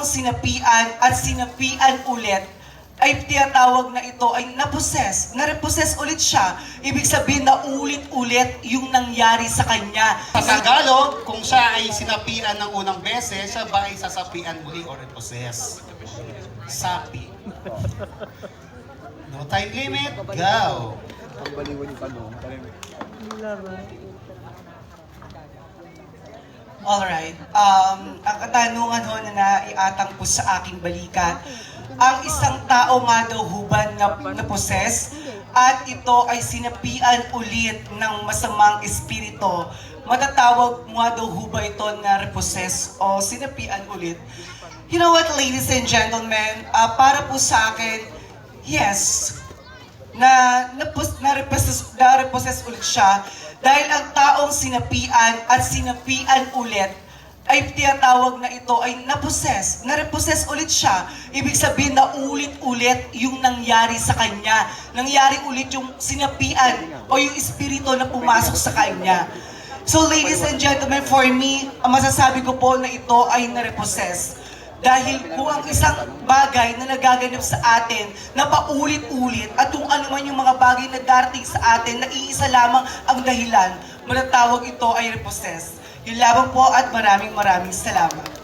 sinapian at sinapian ulit, ay tinatawag na ito ay naposes. Na-repossess ulit siya. Ibig sabihin na ulit-ulit yung nangyari sa kanya. Sa Tagalog, kung siya ay sinapian ng unang beses, siya ba ay sasapian muli or repossess? Sapi. No time limit, go! Ang baliwan yung tanong. Alright. Ang katanungan ho na naiatang po sa aking balikat, ang isang tao nga daw huban na poses at ito ay sinapian ulit ng masamang espiritu. Matatawag mo daw huba ito na repossess o sinapian ulit. You know what, ladies and gentlemen, para po sa akin, yes, na-repossess ulit siya dahil ang taong sinapian at sinapian ulit ay tinatawag na ito ay na-possess. Na-repossess ulit siya. Ibig sabihin na ulit-ulit yung nangyari sa kanya. Nangyari ulit yung sinapian o yung espiritu na pumasok sa kanya. So ladies and gentlemen, for me, ang masasabi ko po na ito ay na-repossess. Dahil kung ang isang bagay na nagaganap sa atin na paulit-ulit at kung ano man yung mga bagay na darating sa atin na iisa lamang ang dahilan, matatawag ito ay repossess. Yun lamang po at maraming salamat.